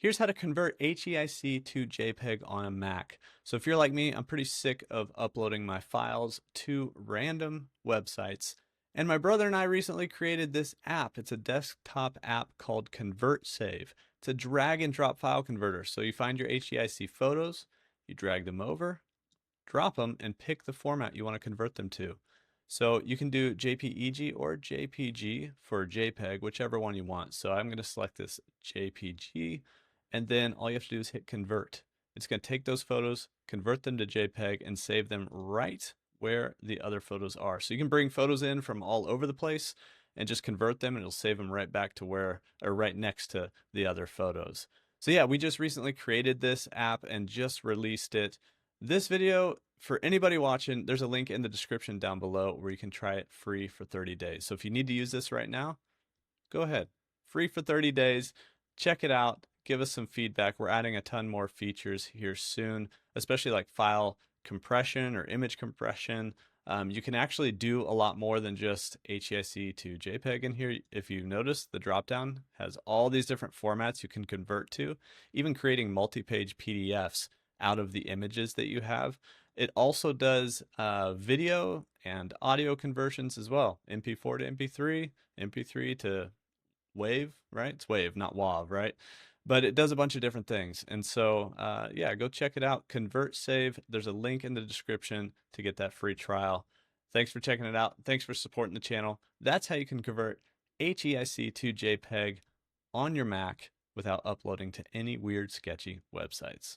Here's how to convert HEIC to JPEG on a Mac. So if you're like me, I'm pretty sick of uploading my files to random websites. And my brother and I recently created this app. It's a desktop app called ConvertSave. It's a drag and drop file converter. So you find your HEIC photos, you drag them over, drop them, and pick the format you want to convert them to. So you can do JPEG or JPG for JPEG, whichever one you want. So I'm going to select this JPG, and then all you have to do is hit convert. It's going to take those photos, convert them to JPEG, and save them right where the other photos are. So you can bring photos in from all over the place and just convert them, and it'll save them right back to where, or right next to the other photos. So yeah, we just recently created this app and just released it. This video, for anybody watching, there's a link in the description down below where you can try it free for 30 days. So if you need to use this right now, go ahead. Free for 30 days. Check it out. Give us some feedback. We're adding a ton more features here soon, especially like file compression or image compression. You can actually do a lot more than just HEIC to JPEG in here. If you notice, the dropdown has all these different formats you can convert to, even creating multi-page PDFs out of the images that you have. It also does video and audio conversions as well. MP4 to MP3, MP3 to WAV, right? It's WAV, not WAV, right? But it does a bunch of different things. And so, yeah, go check it out. ConvertSave. There's a link in the description to get that free trial. Thanks for checking it out. Thanks for supporting the channel. That's how you can convert HEIC to JPEG on your Mac without uploading to any weird, sketchy websites.